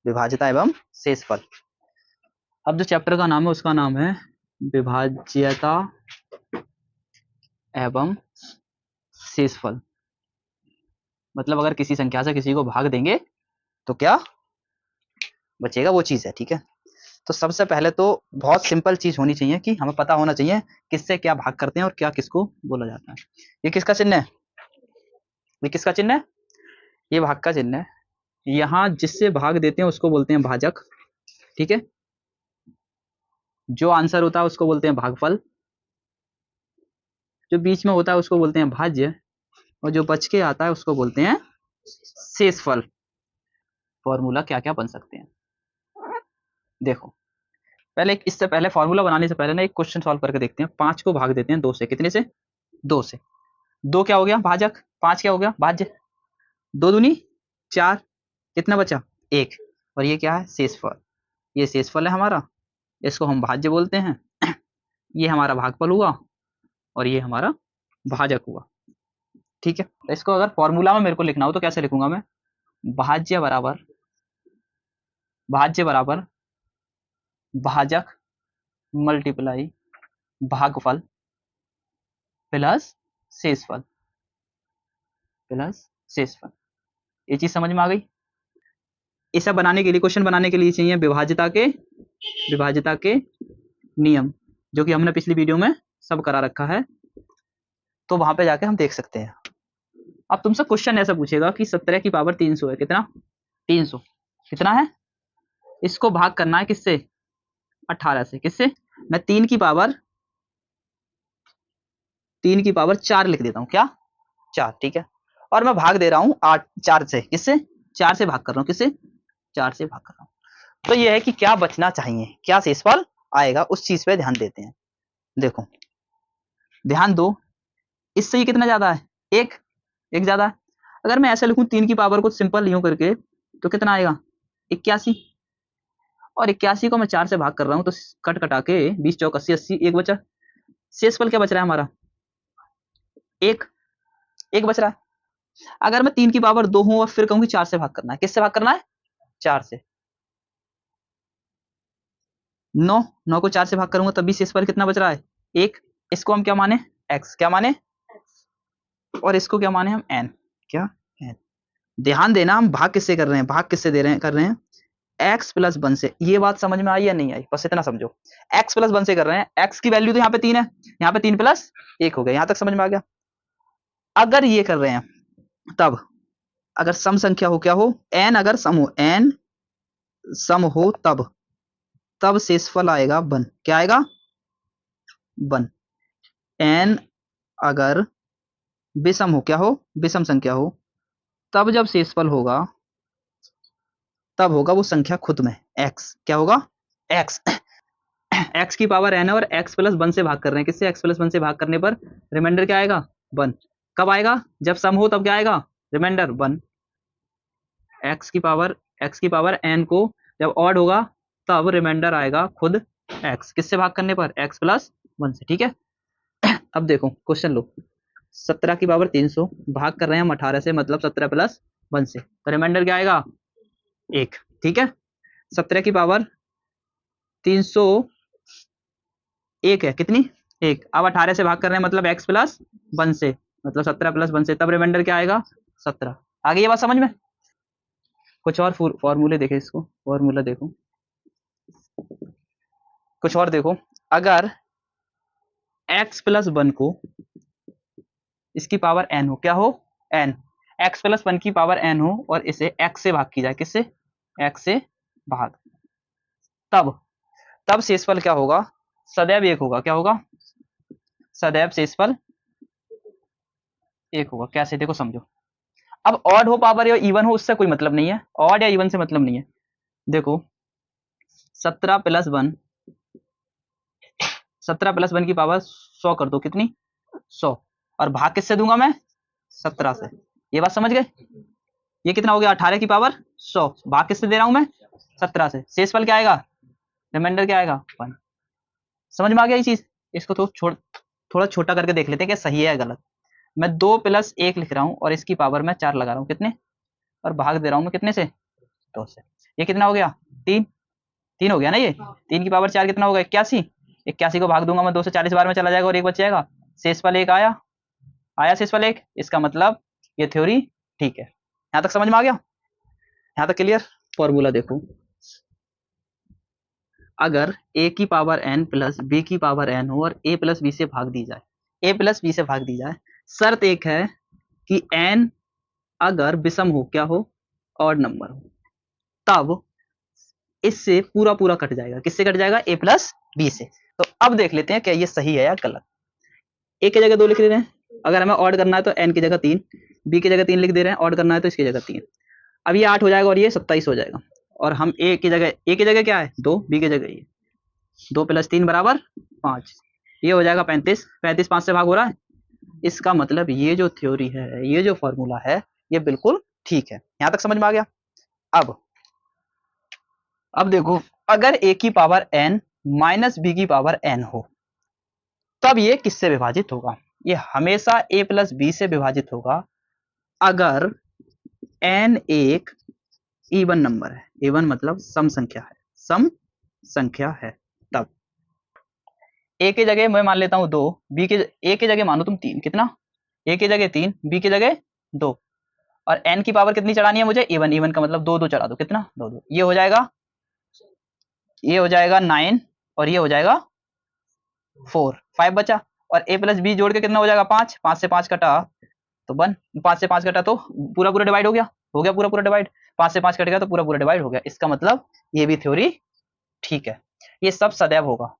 विभाज्यता एवं शेषफल। अब जो चैप्टर का नाम है उसका नाम है विभाज्यता एवं शेषफल। मतलब अगर किसी संख्या से किसी को भाग देंगे तो क्या बचेगा, वो चीज है। ठीक है, तो सबसे पहले तो बहुत सिंपल चीज होनी चाहिए कि हमें पता होना चाहिए किससे क्या भाग करते हैं और क्या किसको बोला जाता है। ये किसका चिन्ह है, ये किसका चिन्ह है, ये भाग का चिन्ह है। यहाँ जिससे भाग देते हैं उसको बोलते हैं भाजक। ठीक है, जो आंसर होता है उसको बोलते हैं भागफल, जो बीच में होता है उसको बोलते हैं भाज्य, और जो बच के आता है उसको बोलते हैं शेषफल। फॉर्मूला क्या क्या बन सकते हैं देखो, पहले इससे पहले फॉर्मूला बनाने से पहले ना एक क्वेश्चन सॉल्व करके देखते हैं। 5 को भाग देते हैं 2 से, कितने से, 2 से। 2 क्या हो गया भाजक, 5 क्या हो गया भाज्य, 2 दूनी 4, कितना बचा 1, और ये क्या है शेषफल। ये शेषफल है हमारा, इसको हम भाज्य बोलते हैं। ये हमारा भागफल हुआ और ये हमारा भाजक हुआ। ठीक है, तो इसको अगर फॉर्मूला में मेरे को लिखना हो तो कैसे लिखूंगा मैं, भाज्य बराबर भाजक मल्टीप्लाई भागफल प्लस शेषफल ये चीज समझ में आ गई। इसे बनाने के लिए, क्वेश्चन बनाने के लिए चाहिए विभाज्यता के नियम, जो कि हमने पिछली वीडियो में सब करा रखा है, तो वहां पे जाके हम देख सकते हैं। अब तुमसे क्वेश्चन ऐसा पूछेगा कि 17 की पावर 300 है, कितना 300, कितना है, इसको भाग करना है किससे 18 से, किससे, मैं 3 की पावर 4 लिख देता हूँ, क्या 4। ठीक है, और मैं भाग दे रहा हूँ 4 से, किससे 4 से भाग कर रहा हूँ, किससे 4 से भाग कर रहा हूँ। तो ये है कि क्या बचना चाहिए, क्या शेषफल आएगा, उस चीज पे ध्यान देते हैं। देखो ध्यान दो, इससे ये कितना ज्यादा है, एक ज्यादा है। अगर मैं ऐसे लिखूं 3 की पावर को सिंपल यूं करके तो कितना आएगा 81, और 81 को मैं 4 से भाग कर रहा हूं तो कट कटा के 20 चौक 80 80, एक बचा। शेषफल क्या बच रहा है हमारा, एक बच रहा है। अगर मैं 3 की पावर 2 हूं और फिर कहूंगी 4 से भाग करना है, किससे भाग करना है 4 से, 9 को 4 से भाग करूंगा तब भी शेषफल कितना बच रहा है 1। इसको हम क्या माने x, क्या माने, और इसको क्या माने हम n, क्या n। ध्यान देना हम भाग किससे कर रहे हैं, भाग किससे दे रहे हैं, कर रहे हैं x प्लस 1 से। ये बात समझ में आई या नहीं आई, बस इतना समझो, x प्लस 1 से कर रहे हैं। x की वैल्यू तो यहाँ पे 3 है, यहाँ पे 3 प्लस 1 हो गया, यहाँ तक समझ में आ गया। अगर ये कर रहे हैं तब, अगर सम संख्या हो, क्या हो n, अगर सम हो n सम हो तब शेषफल आएगा 1, क्या आएगा 1। n अगर विषम हो, क्या हो विषम संख्या हो, तब जब शेषफल होगा तब होगा वो संख्या खुद में x, क्या होगा x। x की पावर n है और x प्लस 1 से भाग कर रहे हैं, किससे x प्लस 1 से भाग करने पर रिमाइंडर क्या आएगा 1। कब आएगा, जब सम हो तब क्या आएगा रिमाइंडर 1। x की पावर n को जब ऑड होगा तब रिमाइंडर आएगा खुद x, किससे भाग करने पर x प्लस 1 से। ठीक है, अब देखो क्वेश्चन लो, 17 की पावर 300 भाग कर रहे हैं हम 18 से, मतलब 17 प्लस 1 से, तो रिमाइंडर क्या आएगा 1। ठीक है, 17 की पावर 300 1 है, कितनी 1। अब 18 से भाग कर रहे हैं मतलब x प्लस 1 से, मतलब 17 प्लस 1 से, तब रिमाइंडर क्या आएगा 17। आगे ये बात समझ में। कुछ और फॉर्मूले देखे, इसको फॉर्मूला देखो, कुछ और देखो। अगर x प्लस 1 को इसकी पावर n हो, क्या हो n, x प्लस 1 की पावर n हो और इसे x से भाग की जाए, किससे x से भाग, तब शेषफल क्या होगा, सदैव 1 होगा, क्या होगा सदैव शेषफल 1 होगा। कैसे देखो समझो, अब ऑड हो पावर या इवन हो उससे कोई मतलब नहीं है, ऑड या इवन से मतलब नहीं है। देखो 17 प्लस 1 की पावर 100 कर दो, कितनी 100, और भाग किससे दूंगा मैं 17 से। ये बात समझ गए, ये कितना हो गया 18 की पावर 100, भाग किससे दे रहा हूं मैं 17 से, शेषफल क्या आएगा रिमाइंडर क्या आएगा 1। समझ में आ गया ये चीज। इसको तो थोड़ा छोटा करके देख लेते हैं क्या सही है या गलत। मैं 2 प्लस 1 लिख रहा हूं और इसकी पावर मैं 4 लगा रहा हूं, कितने, और भाग दे रहा हूं मैं कितने से 2 से। ये कितना हो गया 3, 3 हो गया ना ये। 3 की पावर 4 कितना होगा 81। 81 को भाग दूंगा मैं 2 से 40 बार में चला जाएगा और एक बच जाएगा। शेषफल 1 आया, आया शेषफल 1। इसका मतलब ये थ्योरी ठीक है। यहाँ तक समझ में आ गया, यहाँ तक क्लियर। फॉर्मूला देखो, अगर a की पावर n प्लस b की पावर n हो और a प्लस b से भाग दी जाए, a प्लस b से भाग दी जाए, शर्त एक है कि n अगर विषम हो, क्या हो, ऑड नंबर हो, तब इससे पूरा पूरा कट जाएगा। किससे कट जाएगा, a प्लस b से। तो अब देख लेते हैं क्या ये सही है या गलत। a की जगह 2 लिख दे रहे हैं, अगर हमें ऑड करना है तो n की जगह 3, b की जगह 3 लिख दे रहे हैं, ऑड करना है तो इसकी जगह 3। अब ये 8 हो जाएगा और ये 27 हो जाएगा। और हम a की जगह क्या है 2, b की जगह ये 2 प्लस 3 बराबर 5, ये हो जाएगा 35। 35 5 से भाग हो रहा है। इसका मतलब ये जो थ्योरी है, ये जो फॉर्मूला है, ये बिल्कुल ठीक है। यहां तक समझ में आ गया। अब देखो, अगर a की पावर n माइनस b की पावर n हो, तब ये किससे विभाजित होगा, ये हमेशा a प्लस b से विभाजित होगा अगर n एक इवन नंबर है। इवन मतलब सम संख्या है, सम संख्या है। तब a की जगह मैं मान लेता हूं 2, b के a की जगह मानो तुम 3, कितना, a की जगह 3, b की जगह 2, और n की पावर कितनी चढ़ानी है मुझे, इवन। इवन का मतलब 2 2 चढ़ा दो, कितना 2 2, ये हो जाएगा, ये हो जाएगा 9 और ये हो जाएगा 4, 5 बचा। और a प्लस बी जोड़ के कितना हो जाएगा 5, 5 से 5 कटा तो 1, 5 से 5 कटा तो पूरा पूरा डिवाइड हो गया, पूरा पूरा डिवाइड। 5 से 5 कट गया तो पूरा पूरा डिवाइड हो गया। इसका मतलब ये भी थ्योरी ठीक है, ये सब सदैव होगा।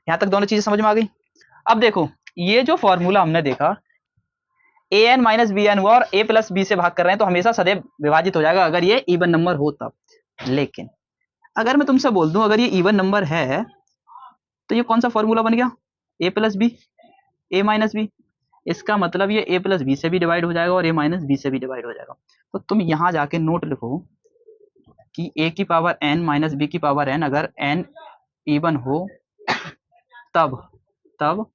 यहाँ तक दोनों चीजें समझ में आ गई। अब देखो, ये जो फॉर्मूला हमने देखा, A N minus B N हुआ और a प्लस बी से भाग कर रहे हैं, तो हमेशा सदैव विभाजित हो जाएगा अगर ये इवन नंबर हो तब। लेकिन अगर मैं तुमसे बोल दूं अगर ये इवन नंबर है, तो ये कौन सा फॉर्मूला बन गया, a plus b, a minus b. इसका मतलब ये a प्लस बी से भी डिवाइड हो जाएगा और a माइनस बी से भी डिवाइड हो जाएगा। तो तुम यहां जाके नोट लिखो कि a की पावर n माइनस b की पावर n अगर n इवन हो, तब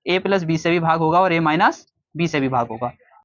a प्लस बी से भी भाग होगा और a माइनस बी से भी भाग होगा।